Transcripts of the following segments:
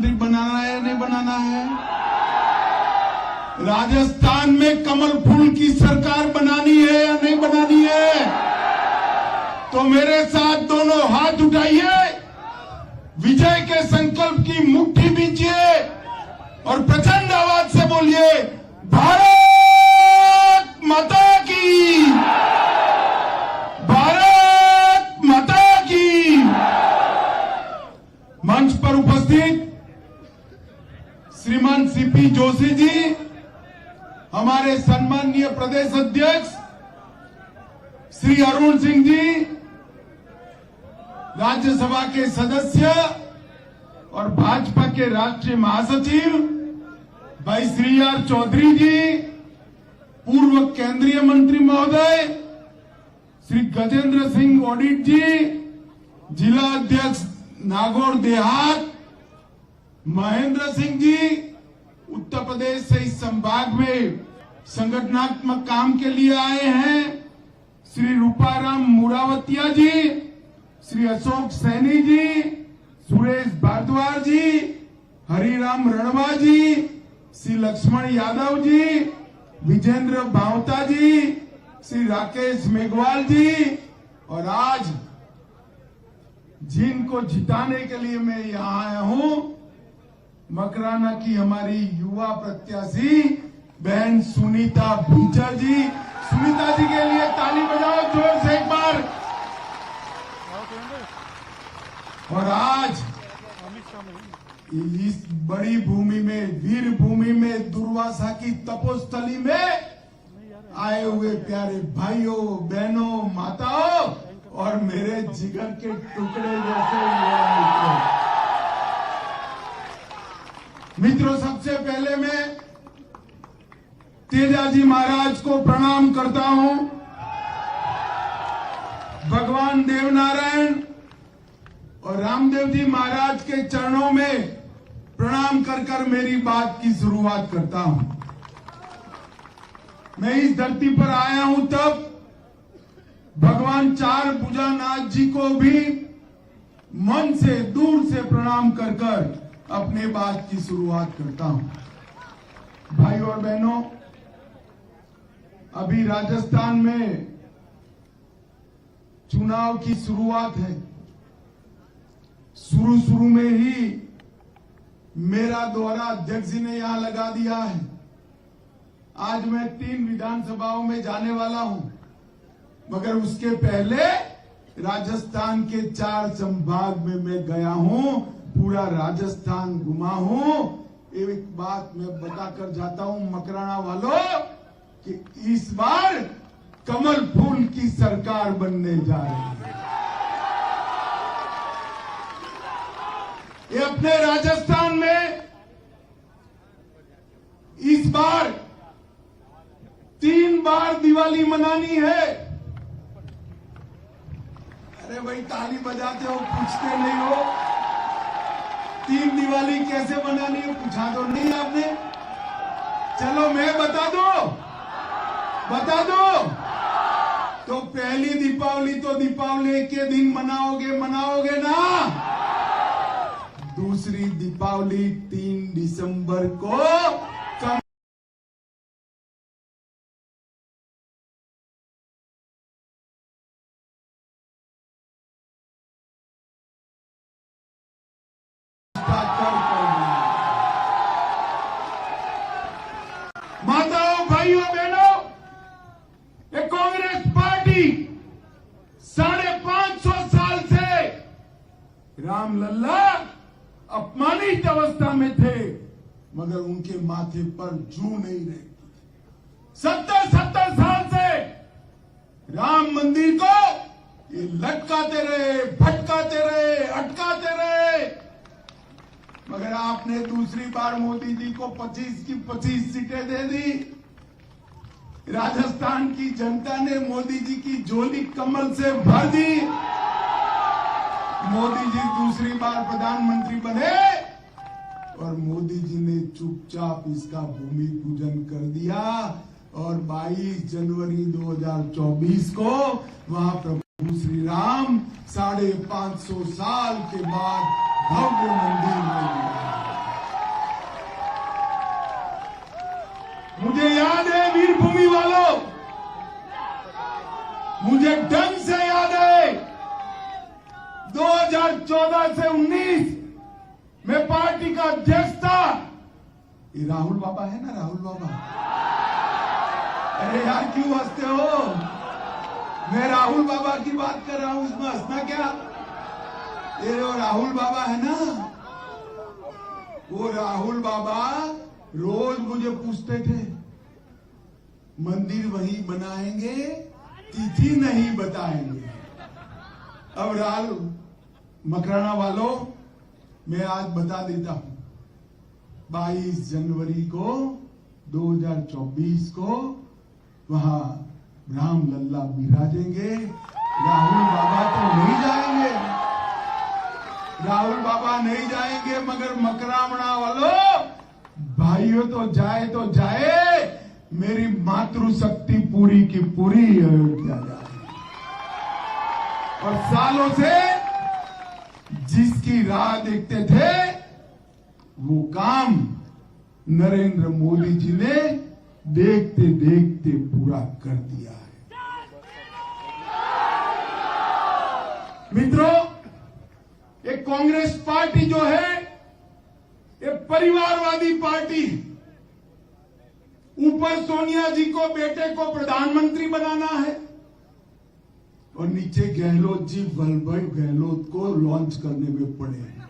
बनाना है या नहीं बनाना है? राजस्थान में कमल फूल की सरकार बनानी है या नहीं बनानी है? तो मेरे साथ दोनों हाथ उठाइए, विजय के संकल्प की मुट्ठी बीजिए और प्रचंड आवाज से बोलिए, भारत माता की, भारत माता की। मंच पर उपस्थित श्रीमान सीपी जोशी जी, हमारे सम्माननीय प्रदेश अध्यक्ष श्री अरुण सिंह जी, राज्यसभा के सदस्य और भाजपा के राष्ट्रीय महासचिव भाई श्री आर चौधरी जी, पूर्व केंद्रीय मंत्री महोदय श्री गजेंद्र सिंह ओडिट जी, जिला अध्यक्ष नागौर देहात महेंद्र सिंह जी, उत्तर प्रदेश से इस संभाग में संगठनात्मक काम के लिए आए हैं श्री रूपाराम मुरावतिया जी, श्री अशोक सैनी जी, सुरेश भारद्वाज जी, हरिराम रणवा जी, श्री लक्ष्मण यादव जी, विजेंद्र भावता जी, श्री राकेश मेघवाल जी, और आज जिनको जिताने के लिए मैं यहां आया हूं, मकराना की हमारी युवा प्रत्याशी बहन सुनीता भीचर जी। सुनीता जी के लिए ताली बजाओ जोर से एक बार। और आज इस बड़ी भूमि में, वीर भूमि में, दुर्वासा की तपोस्थली में आए हुए प्यारे भाइयों, बहनों, माताओं और मेरे जिगर के टुकड़े जैसे युवा मित्रों, सबसे पहले मैं तेजाजी महाराज को प्रणाम करता हूं। भगवान देवनारायण और रामदेव जी महाराज के चरणों में प्रणाम कर कर मेरी बात की शुरुआत करता हूं। मैं इस धरती पर आया हूं तब भगवान चार भुजानाथ जी को भी मन से, दूर से प्रणाम कर कर अपने बात की शुरुआत करता हूं। भाइयों और बहनों, अभी राजस्थान में चुनाव की शुरुआत है। शुरू में ही मेरा दौरा अध्यक्ष जी ने यहां लगा दिया है। आज मैं 3 विधानसभाओं में जाने वाला हूं, मगर उसके पहले राजस्थान के 4 संभाग में मैं गया हूं, पूरा राजस्थान घुमा हूं। एक बात मैं बताकर जाता हूं मकराना वालों कि इस बार कमल फूल की सरकार बनने जा रही है। ये अपने राजस्थान में इस बार 3 बार दिवाली मनानी है। अरे भाई, ताली बजाते हो, पूछते नहीं हो। 3 दिवाली कैसे मनानी है पूछा तो नहीं आपने? चलो मैं बता दो। तो पहली दीपावली तो दीपावली के दिन मनाओगे ना। दूसरी दीपावली 3 दिसंबर को माताओं, भाइयों, बहनों, ये कांग्रेस पार्टी 550 साल से रामलल्ला अपमानित अवस्था में थे, मगर उनके माथे पर जू नहीं रही। 70 साल से राम मंदिर को ये लटकाते रहे, भटकाते रहे, अटकाते रहे, मगर आपने दूसरी बार मोदी जी को 25 की 25 सीटें दे दी। राजस्थान की जनता ने मोदी जी की झोली कमल से भर दी। मोदी जी दूसरी बार प्रधानमंत्री बने और मोदी जी ने चुपचाप इसका भूमि पूजन कर दिया और 22 जनवरी 2024 को वहां प्रभु श्री राम 550 साल के बाद भव्य मंदिर में मुझे याद है वीरभूमि वालों, मुझे ढंग से याद है 2014 से 19 में पार्टी का अध्यक्ष था। ये राहुल बाबा है ना, राहुल बाबा। अरे यार क्यों हंसते हो? मैं राहुल बाबा की बात कर रहा हूं, इसमें हंसना क्या? ये जो राहुल बाबा है ना, वो राहुल बाबा रोज मुझे पूछते थे, मंदिर वहीं बनाएंगे, तिथि नहीं बताएंगे। अब राहुल मकराना वालों, मैं आज बता देता हूं, 22 जनवरी को 2024 को वहां राम लल्ला विराजेंगे। राहुल बाबा तो नहीं जाएंगे, राहुल बाबा नहीं जाएंगे, मगर मकरामणा वालों भाइयों तो जाए, मेरी मातृशक्ति पूरी की पूरी अयोध्या जाए। और सालों से जिसकी राह देखते थे, वो काम नरेंद्र मोदी जी ने देखते देखते पूरा कर दिया है। मित्रों, ये कांग्रेस पार्टी जो है, ये परिवारवादी पार्टी, ऊपर सोनिया जी को, बेटे को प्रधानमंत्री बनाना है, और नीचे गहलोत जी, वल्लभ गहलोत को लॉन्च करने में पड़े हैं।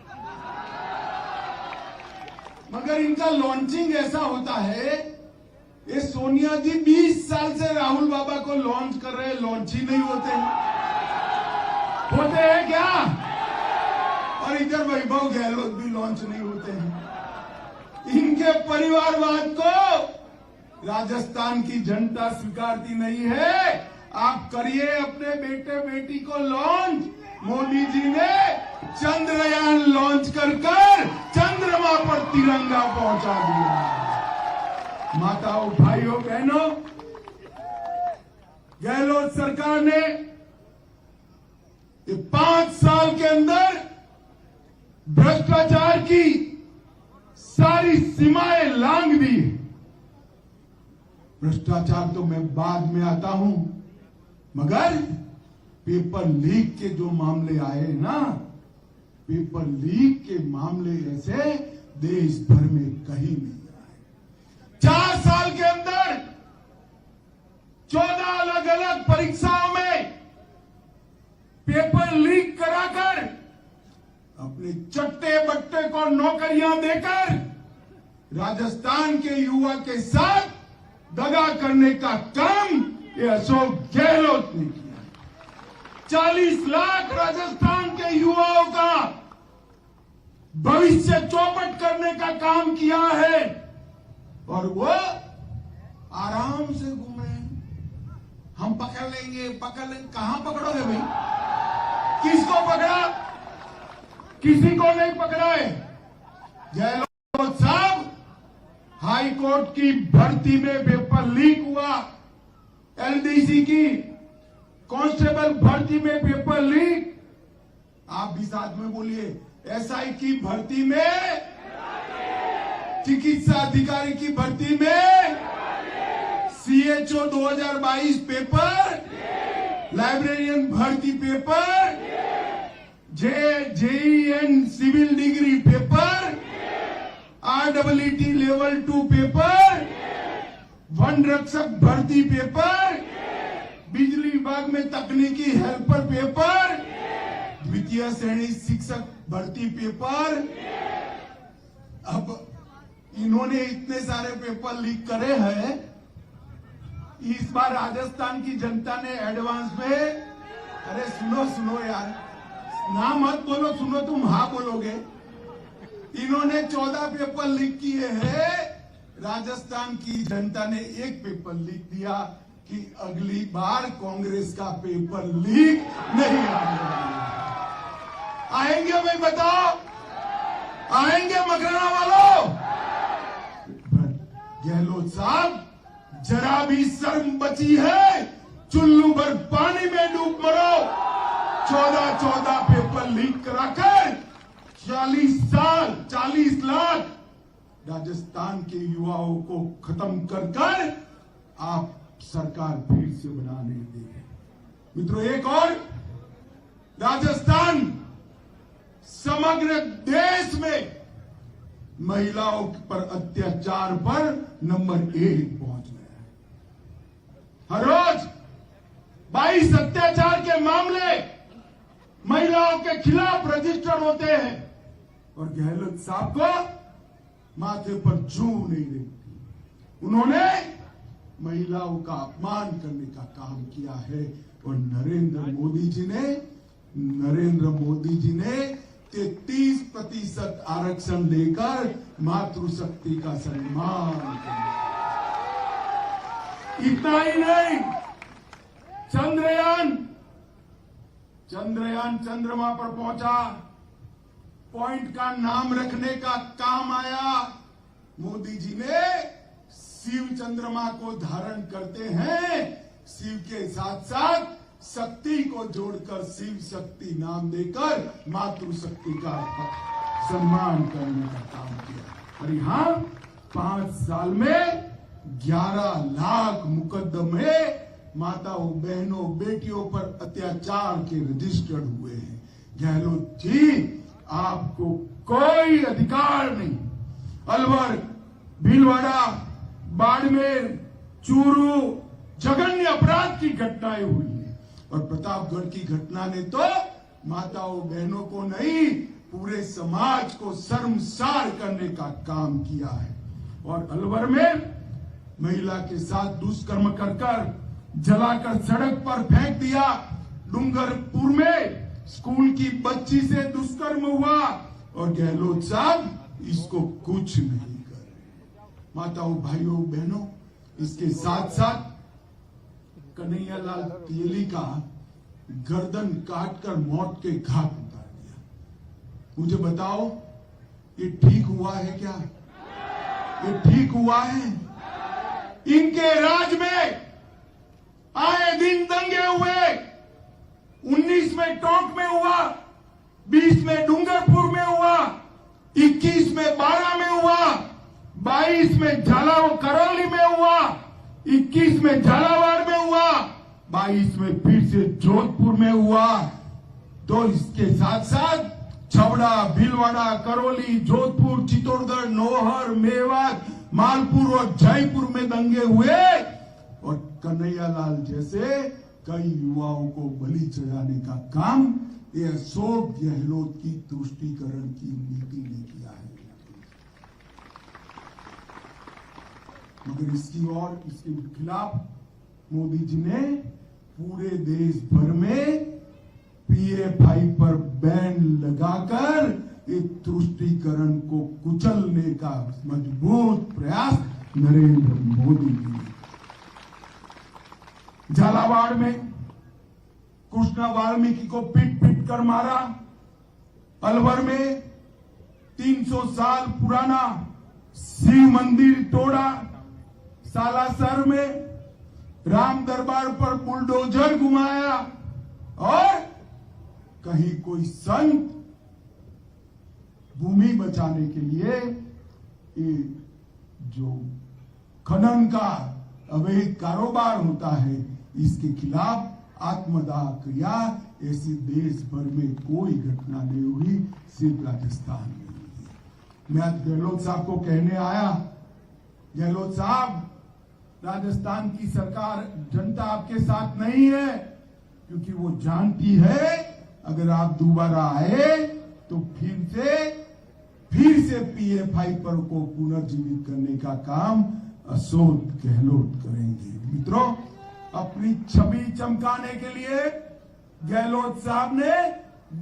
मगर इनका लॉन्चिंग ऐसा होता है, ये सोनिया जी 20 साल से राहुल बाबा को लॉन्च कर रहे हैं, लॉन्च ही नहीं होते हैं क्या? और इधर वैभव गहलोत भी लॉन्च नहीं होते हैं। इनके परिवारवाद को राजस्थान की जनता स्वीकारती नहीं है। आप करिए अपने बेटे बेटी को लॉन्च। मोदी जी ने चंद्रयान लॉन्च कर चंद्रमा पर तिरंगा पहुंचा दिया। माताओं, भाइयों, बहनों, गहलोत सरकार ने 5 साल के अंदर भ्रष्टाचार की सारी सीमाएं लांघ दी। भ्रष्टाचार तो मैं बाद में आता हूं, मगर पेपर लीक के जो मामले आए ना, पेपर लीक के मामले ऐसे देश भर में कहीं नहीं आए। 4 साल के अंदर 14 अलग अलग परीक्षाओं में पेपर लीक कराकर अपने चट्टे बट्टे को नौकरियां देकर राजस्थान के युवा के साथ दगा करने का काम ये अशोक गहलोत ने किया। 40 लाख राजस्थान के युवाओं का भविष्य चौपट करने का काम किया है, और वो आराम से घूम रहे हैं। हम पकड़ लेंगे। कहां पकड़ोगे भाई? किसको पकड़ा? किसी को नहीं पकड़ा है। गहलोत साहब, हाई कोर्ट की भर्ती में पेपर लीक हुआ, एलडीसी की कांस्टेबल भर्ती में पेपर लीक। आप भी साथ में बोलिए, एसआई की भर्ती में, चिकित्सा अधिकारी की भर्ती में, सीएचओ 2022 पेपर, लाइब्रेरियन भर्ती paper, JEN civil degree paper, RWT level 2 paper, वन रक्षक भर्ती पेपर, बिजली विभाग में तकनीकी हेल्पर पेपर, द्वितीय श्रेणी शिक्षक भर्ती पेपर। अब इन्होंने इतने सारे पेपर लीक करे हैं, इस बार राजस्थान की जनता ने एडवांस में, अरे सुनो यार, ना मत बोलो, सुनो, तुम हाँ बोलोगे। इन्होंने 14 पेपर लीक किए हैं। राजस्थान की जनता ने एक पेपर लीक दिया कि अगली बार कांग्रेस का पेपर लीक नहीं आएंगे भाई, बताओ, आएंगे मकराना वालों? गहलोत साहब, जरा भी शर्म बची है, चुल्लू भर पानी में डूब मरो। 14 पेपर लीक कराकर 40 लाख राजस्थान के युवाओं को खत्म कर आप सरकार फिर से बनाने देंगे। मित्रों, एक और, राजस्थान समग्र देश में महिलाओं पर अत्याचार पर नंबर 1 पहुंच गया है। हर रोज 22 अत्याचार के मामले महिलाओं के खिलाफ रजिस्टर होते हैं और गहलोत साहब को माथे पर जू नहीं रहती। उन्होंने महिलाओं का अपमान करने का काम किया है और नरेंद्र मोदी जी ने 33% आरक्षण देकर मातृशक्ति का सम्मान किया। इतना ही नहीं, चंद्रयान चंद्रमा पर पहुंचा, पॉइंट का नाम रखने का काम आया। मोदी जी ने शिव चंद्रमा को धारण करते हैं, शिव के साथ साथ शक्ति को जोड़कर शिव शक्ति नाम देकर मातृशक्ति का सम्मान करने का काम किया। और यहां 5 साल में 11 लाख मुकदमे माताओं, बहनों, बेटियों पर अत्याचार के रजिस्टर्ड हुए हैं। गहलोत जी, आपको कोई अधिकार नहीं। अलवर, भीलवाड़ा, बाड़मेर, चूरू जघन्य अपराध की घटनाएं हुई है और प्रतापगढ़ की घटना ने तो माताओं, बहनों को नहीं, पूरे समाज को शर्मसार करने का काम किया है। और अलवर में महिला के साथ दुष्कर्म कर जलाकर सड़क पर फेंक दिया। डूंगरपुर में स्कूल की बच्ची से दुष्कर्म हुआ और गहलोत साहब इसको कुछ नहीं कर रहे। माताओं, भाइयों, बहनों, इसके साथ साथ कन्हैयालाल तेली का गर्दन काटकर मौत के घाट उतार दिया। मुझे बताओ, ये ठीक हुआ है क्या? ये ठीक हुआ है? इनके राज में आए दिन दंगे हुए। 19 में टोंक में हुआ, 20 में डूंगरपुर में हुआ, 21 में बारा में हुआ, 22 में करौली में हुआ, 21 में झालावाड़ में हुआ, 22 में फिर से जोधपुर में हुआ। तो इसके साथ साथ छबड़ा, भीलवाड़ा, करौली, जोधपुर, चित्तौड़गढ़, नौहर, मेवात, मालपुर और जयपुर में दंगे हुए और कन्हैयालाल जैसे कई युवाओं को बलि चढ़ाने का काम ये अशोक गहलोत की तुष्टीकरण की नीति ने किया है। मगर इसके खिलाफ मोदी जी ने पूरे देश भर में PFI पर बैन लगाकर इस तुष्टीकरण को कुचलने का मजबूत प्रयास नरेंद्र मोदी जी ने। झालावाड़ में कृष्णा वाल्मीकि को पीट कर मारा। अलवर में 300 साल पुराना शिव मंदिर तोड़ा। सालासर में राम दरबार पर बुलडोजर घुमाया और कहीं कोई संत भूमि बचाने के लिए ये जो खनन का अवैध कारोबार होता है इसके खिलाफ आत्मदाह किया। ऐसी देश भर में कोई घटना नहीं हुई, सिर्फ राजस्थान में हुई। मैं आज गहलोत साहब को कहने आया, गहलोत साहब, राजस्थान की सरकार, जनता आपके साथ नहीं है, क्योंकि वो जानती है अगर आप दोबारा आए तो फिर से PFI पर को पुनर्जीवित करने का काम अशोक गहलोत करेंगे। मित्रों, अपनी छवि चमकाने के लिए गहलोत साहब ने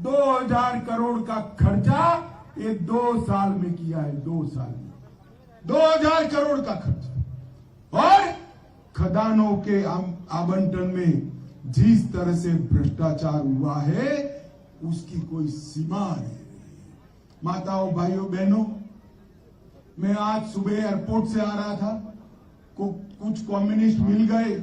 2000 करोड़ का खर्चा ये 2 साल में किया है। 2 साल में 2000 करोड़ का खर्चा। और खदानों के आवंटन में जिस तरह से भ्रष्टाचार हुआ है उसकी कोई सीमा नहीं। माताओं, भाइयों, बहनों, मैं आज सुबह एयरपोर्ट से आ रहा था, कुछ कम्युनिस्ट मिल गए।